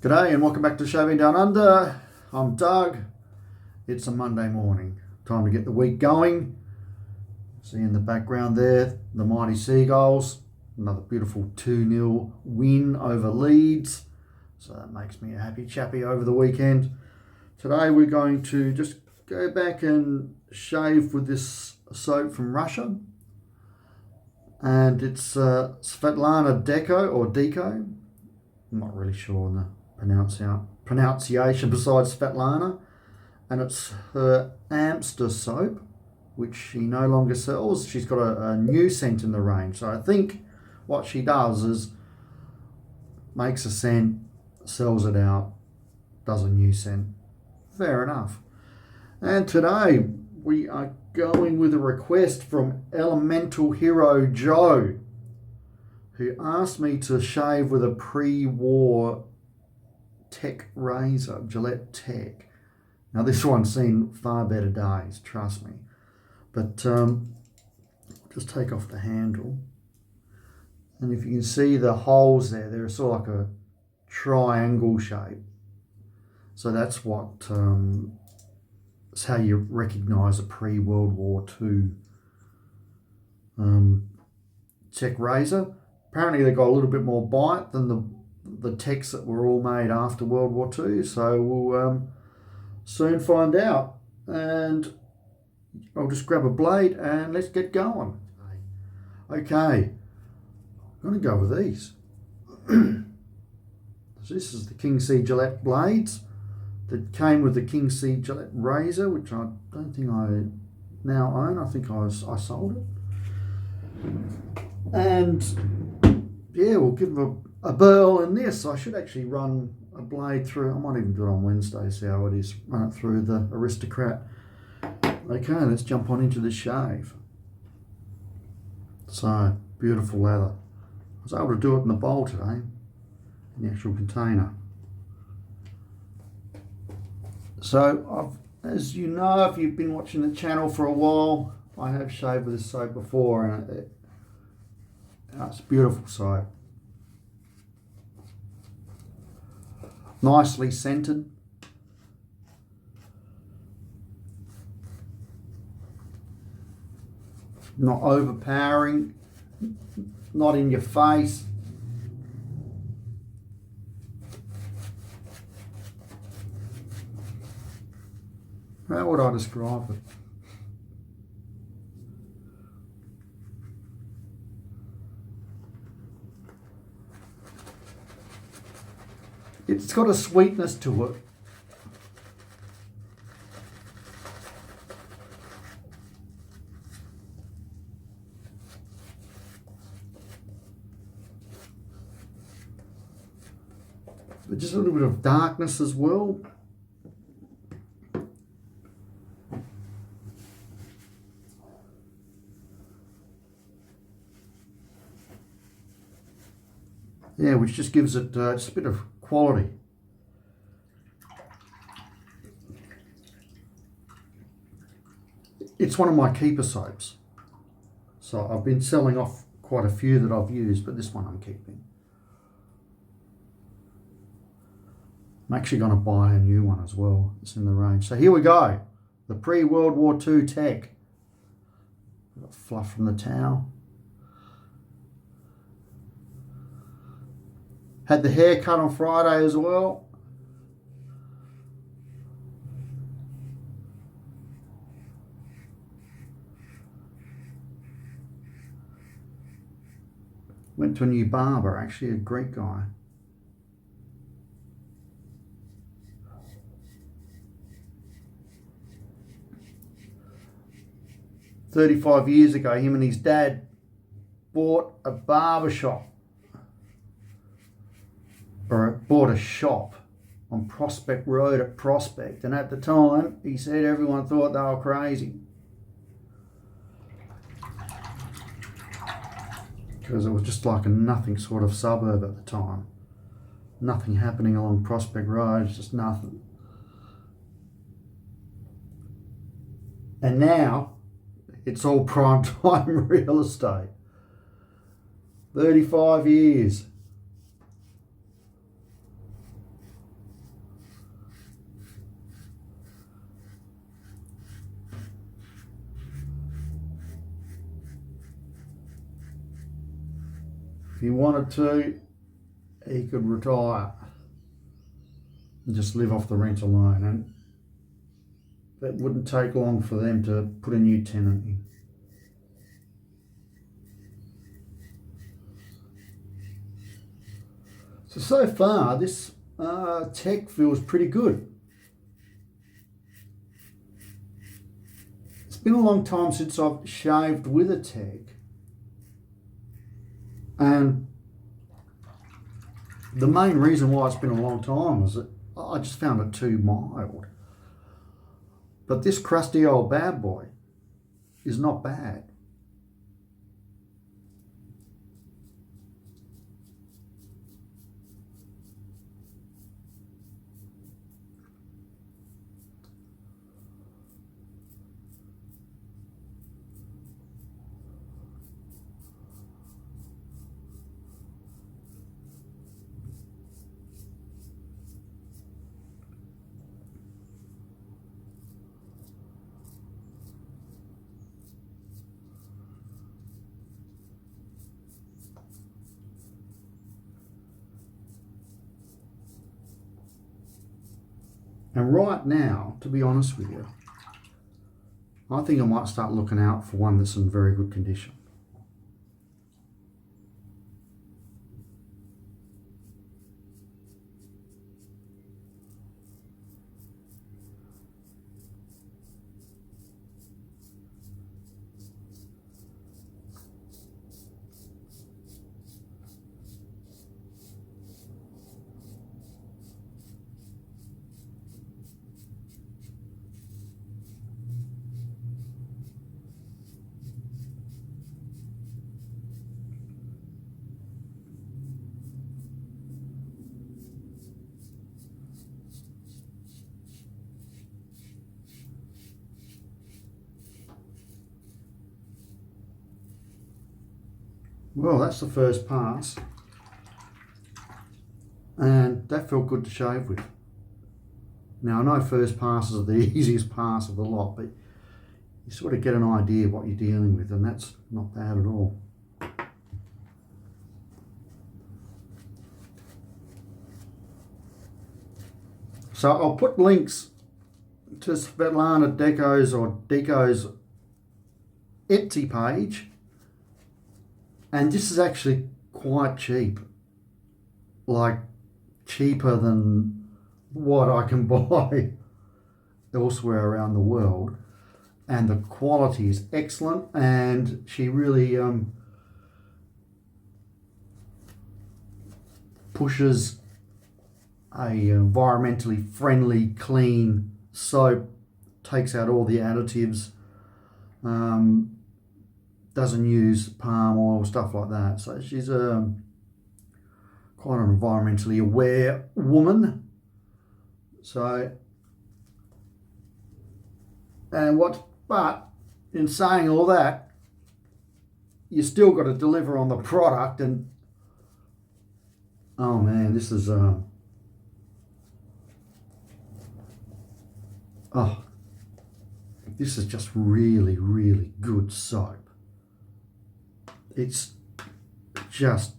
G'day and welcome back to Shaving Down Under. I'm Doug. It's a Monday morning. Time to get the week going. See in the background there, the mighty Seagulls. Another beautiful 2-0 win over Leeds. So that makes me a happy chappy over the weekend. Today we're going to just go back and shave with this soap from Russia. And it's Svetlana Deko. I'm not really sure on the pronunciation besides Svetlana, and it's her Amster soap, which she no longer sells. She's got a new scent in the range. So I think what she does is makes a scent, sells it out, does a new scent. Fair enough. And today we are going with a request from Elemental Hero Joe, who asked me to shave with a pre-war Tech razor, Gillette Tech. Now this one's seen far better days, trust me. But just take off the handle. And if you can see the holes there, they're sort of like a triangle shape. So that's what, it's how you recognise a pre-World War II Tech razor. Apparently they got a little bit more bite than the techs that were all made after World War II. So we'll soon find out. And I'll just grab a blade and let's get going. Okay, I'm going to go with these. So this is the King C Gillette blades that came with the King C Gillette razor, which I don't think I now own. I think I sold it. And yeah, we'll give them a burl in this. I should actually run a blade through. I might even do it on Wednesday, see how it is. Run it through the Aristocrat. Okay, let's jump on into the shave. So, beautiful leather. I was able to do it in the bowl today, in the actual container. So, as you know, if you've been watching the channel for a while, I have shaved with this soap before, and it's beautiful soap. Nicely scented. Not overpowering. Not in your face. How would I describe it? It's got a sweetness to it. But just a little bit of darkness as well. Yeah, which just gives it just a bit of quality. It's one of my keeper soaps. So I've been selling off quite a few that I've used, but this one I'm keeping. I'm actually going to buy a new one as well. It's in the range. So here we go. The pre-World War II Tech. Got fluff from the towel. Had the hair cut on Friday as well. Went to a new barber, actually a Greek guy. "35 years ago, him and his dad bought a barber shop. Or bought a shop on Prospect Road at Prospect. And at the time, he said everyone thought they were crazy. Because it was just like a nothing sort of suburb at the time. Nothing happening along Prospect Road, just nothing. And now, it's all prime time real estate. 35 years. If he wanted to, he could retire and just live off the rent alone, and that wouldn't take long for them to put a new tenant in. So far this tech feels pretty good. It's been a long time since I've shaved with a tech, and the main reason why it's been a long time is that I just found it too mild. But this crusty old bad boy is not bad. And right now, to be honest with you, I think I might start looking out for one that's in very good condition. Well, that's the first pass, and that felt good to shave with. Now, I know first passes are the easiest pass of the lot, but you sort of get an idea of what you're dealing with, and that's not bad at all. So I'll put links to Svetlana Deko's Etsy page, and this is actually quite cheap, like cheaper than what I can buy elsewhere around the world, and the quality is excellent, and she really pushes a environmentally friendly, clean soap, takes out all the additives, doesn't use palm oil, stuff like that. So she's quite an environmentally aware woman. So, but in saying all that, you still got to deliver on the product, and oh man, this is this is just really, really good soap. It's just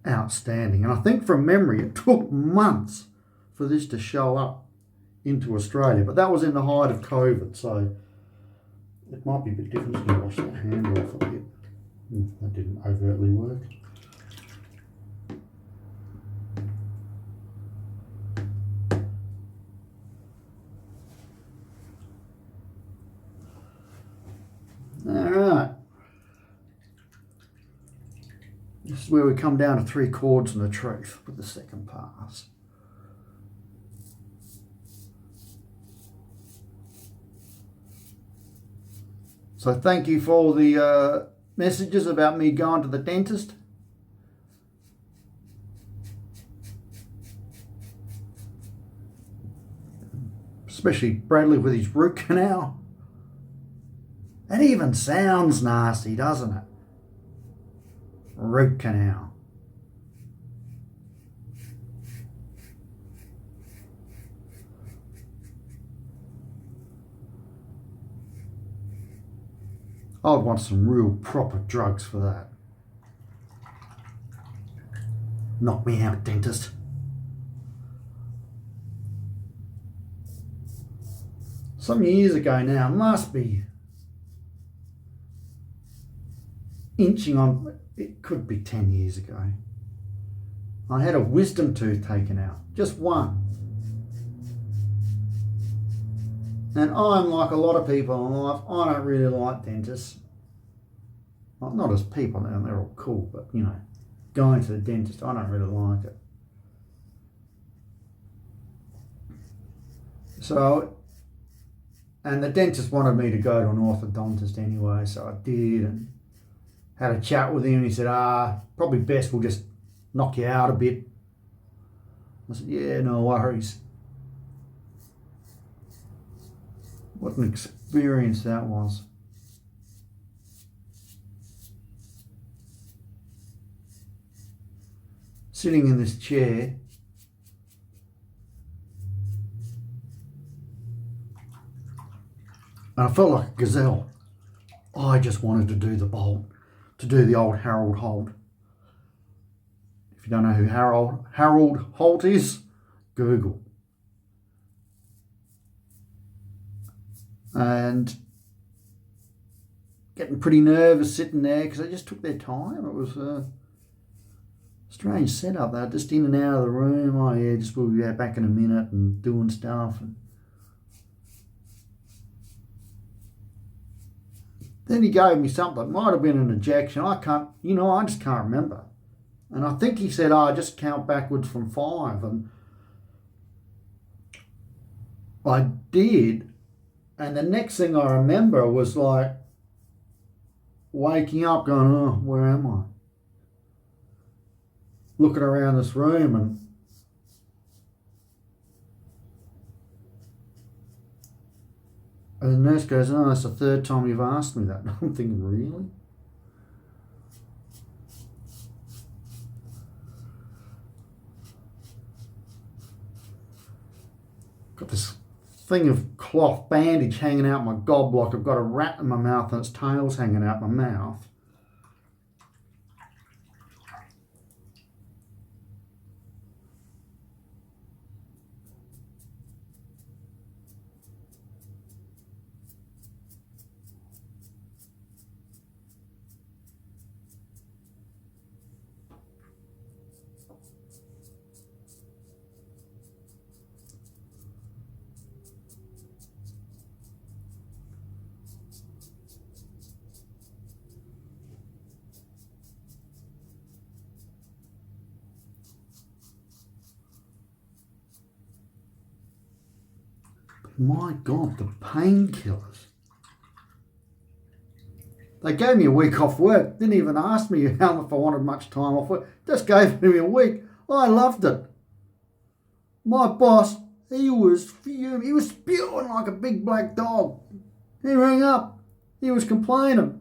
outstanding. And I think from memory, it took months for this to show up into Australia. But that was in the height of COVID, so it might be a bit different to wash that handle off a bit. That didn't overtly work. Alright. This is where we come down to 3 chords and a truth with the second pass. So thank you for all the messages about me going to the dentist. Especially Bradley with his root canal. It even sounds nasty, doesn't it? Root canal. I'd want some real proper drugs for that. Knock me out, dentist. Some years ago now, must be inching on, it could be 10 years ago. I had a wisdom tooth taken out, just one. And I'm like a lot of people in life, I don't really like dentists. Well, not as people now, they're all cool, but you know, going to the dentist, I don't really like it. So, and the dentist wanted me to go to an orthodontist anyway, so I did and had a chat with him. He said, probably best we'll just knock you out a bit. I said, yeah, no worries. What an experience that was. Sitting in this chair, and I felt like a gazelle. I just wanted to do the bolt, to do the old Harold Holt. If you don't know who Harold Holt is, Google. And getting pretty nervous sitting there because they just took their time. It was a strange setup. They're just in and out of the room. Oh yeah, just we'll be back in a minute and doing stuff. And then he gave me something. It might have been an injection. I just can't remember. And I think he said, just count backwards from 5. And I did. And the next thing I remember was like waking up going, oh, where am I? Looking around this room and the nurse goes, oh, that's the 3rd time you've asked me that. And I'm thinking, really? Got this thing of cloth bandage hanging out my gob like I've got a rat in my mouth and its tail's hanging out my mouth. My God, the painkillers. They gave me a week off work. Didn't even ask me if I wanted much time off work. Just gave me a week. I loved it. My boss, he was fuming. He was spewing like a big black dog. He rang up. He was complaining.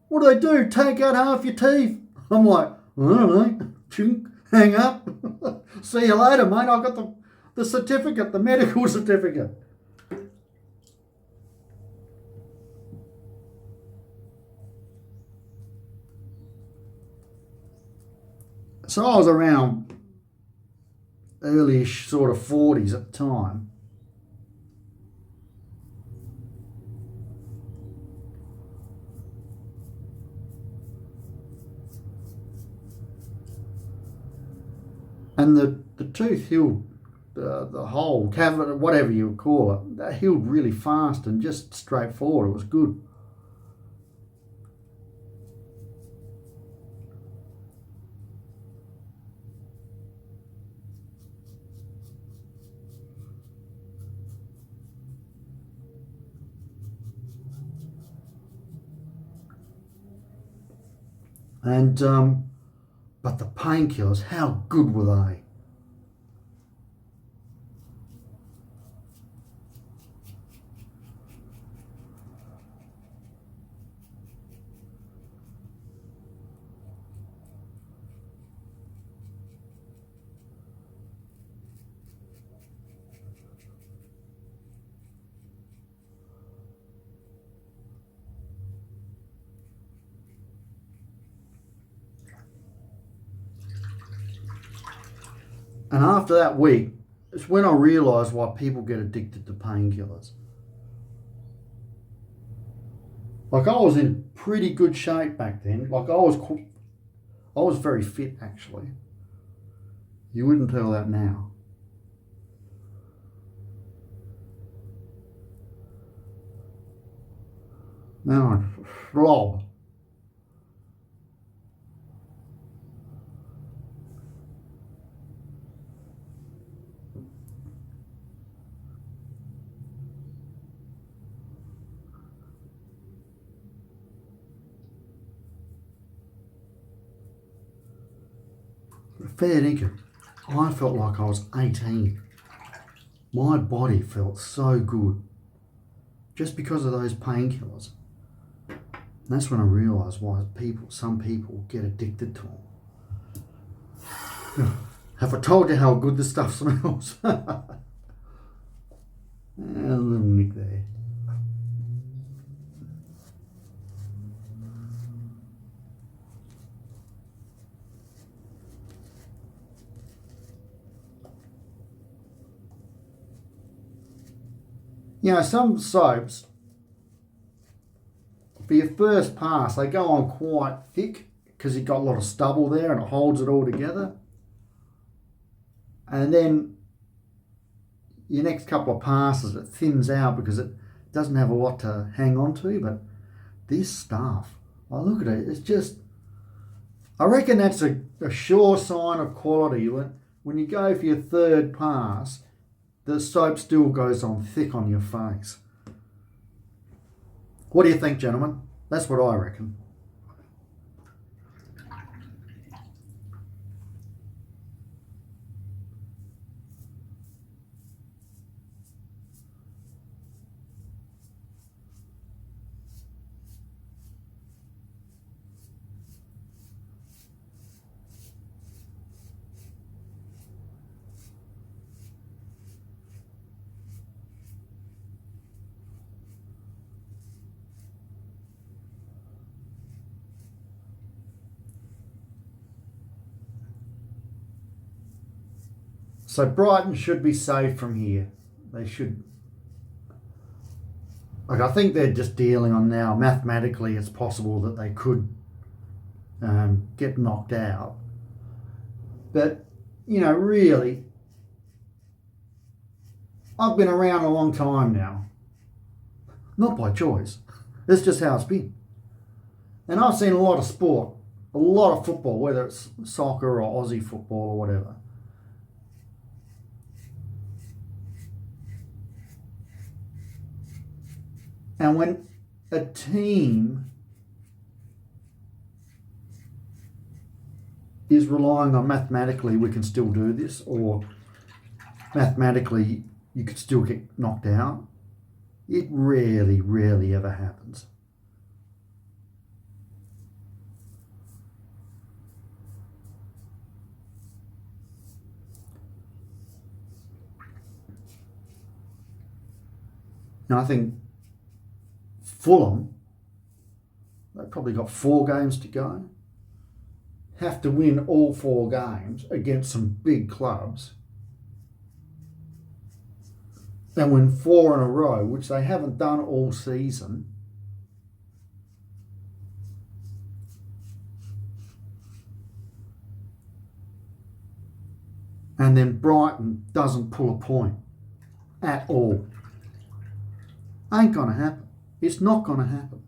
What do they do? Take out half your teeth. I'm like, I don't know. Chink, hang up. See you later, mate. I got the certificate, the medical certificate. So I was around early-ish sort of 40s at the time. And the tooth healed, the hole, cavity, whatever you would call it, that healed really fast and just straightforward. It was good. And but the painkillers, how good were they? And after that week, it's when I realised why people get addicted to painkillers. Like, I was in pretty good shape back then. Like, I was very fit, actually. You wouldn't tell that now. Now I throb. Fair dinkum. I felt like I was 18. My body felt so good just because of those painkillers. And that's when I realised why some people get addicted to them. Have I told you how good this stuff smells? A little nick there. You know, some soaps, for your first pass, they go on quite thick because you've got a lot of stubble there and it holds it all together. And then your next couple of passes, it thins out because it doesn't have a lot to hang on to. But this stuff, I look at it, it's just, I reckon that's a sure sign of quality. When you go for your third pass, the soap still goes on thick on your face. What do you think, gentlemen? That's what I reckon. So Brighton should be safe from here. They should. Like, I think they're just dealing on now. Mathematically, it's possible that they could get knocked out. But, you know, really, I've been around a long time now. Not by choice. It's just how it's been. And I've seen a lot of sport, a lot of football, whether it's soccer or Aussie football or whatever. And when a team is relying on mathematically we can still do this, or mathematically you could still get knocked out, it rarely, rarely ever happens. Now I think Fulham, they've probably got 4 games to go, have to win all 4 games against some big clubs and win 4 in a row, which they haven't done all season. And then Brighton doesn't pull a point at all. Ain't gonna happen. It's not gonna happen.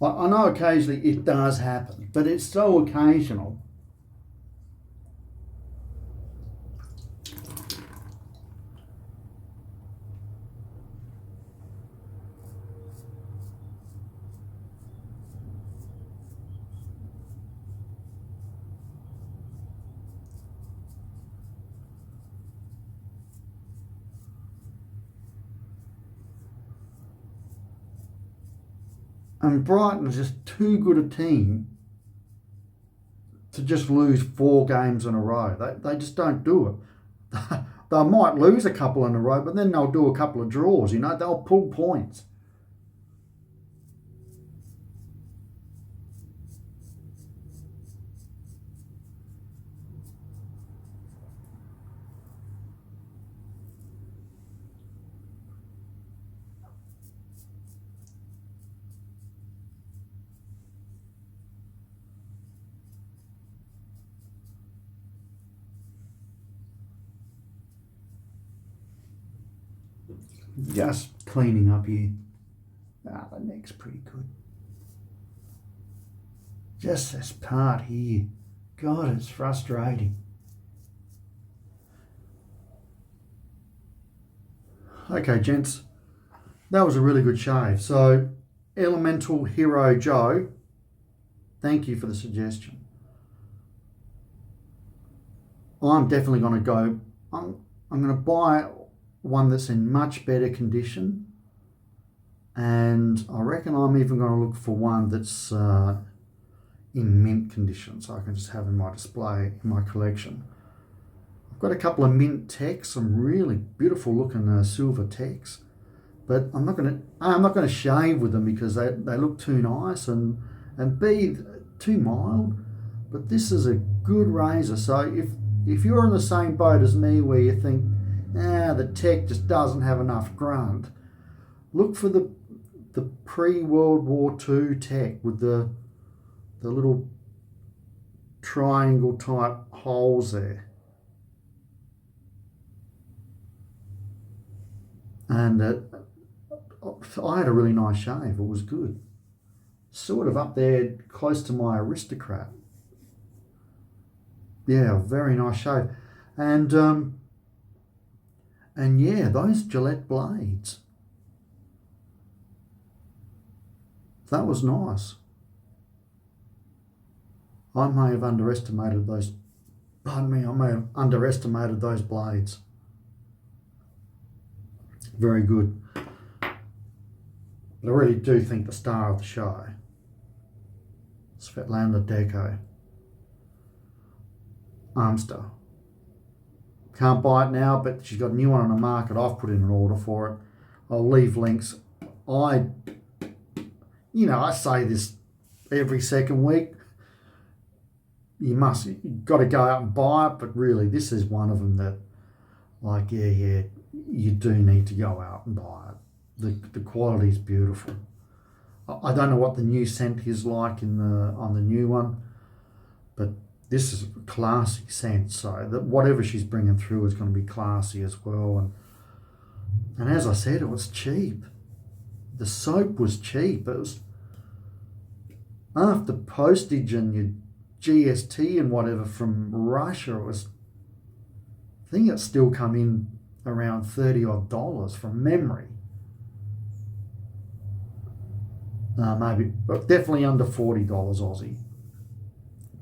I know occasionally it does happen, but it's so occasional. And Brighton is just too good a team to just lose 4 games in a row. They just don't do it. They might lose a couple in a row, but then they'll do a couple of draws, you know, they'll pull points. Just cleaning up here. The neck's pretty good. Just this part here. God, it's frustrating. Okay, gents. That was a really good shave. So, Elemental Hero Joe, thank you for the suggestion. I'm definitely going to go. I'm going to buy one that's in much better condition, and I reckon I'm even going to look for one that's in mint condition, so I can just have in my display in my collection. I've got a couple of mint techs, some really beautiful looking silver techs, but I'm not going to shave with them because they look too nice and B, too mild. But this is a good razor, so if you're in the same boat as me where you think, the tech just doesn't have enough grunt, look for the pre-World War II tech with the little triangle type holes there. And I had a really nice shave. It was good. Sort of up there close to my Aristocrat. Yeah, very nice shave. And yeah, those Gillette blades. That was nice. I may have underestimated those. Pardon me, I may have underestimated those blades. Very good. I really do think the star of the show, Svetlana Deko Amster. Can't buy it now, but she's got a new one on the market. I've put in an order for it. I'll leave links. I say this every second week. You've got to go out and buy it, but really, this is one of them that, like, yeah, you do need to go out and buy it. The quality is beautiful. I don't know what the new scent is like on the new one, but this is a classy scent, so that whatever she's bringing through is going to be classy as well. And as I said, it was cheap. The soap was cheap. It was after postage and your GST and whatever from Russia. I think it still come in around $30 odd from memory. Maybe, but definitely under $40 Aussie.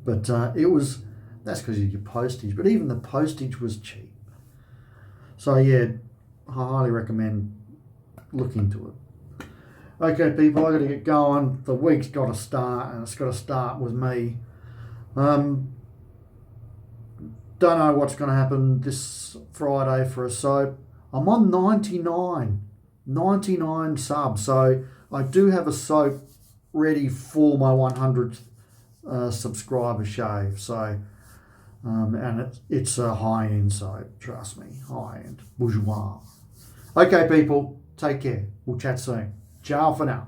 But that's because of your postage. But even the postage was cheap. So yeah, I highly recommend look into it. Okay, people, I got to get going. The week's got to start, and it's got to start with me. Don't know what's going to happen this Friday for a soap. I'm on 99 subs, so I do have a soap ready for my 100th subscriber shave. So, and it's a high-end soap, trust me, high-end, bourgeois. Okay, people, take care. We'll chat soon. Ciao for now.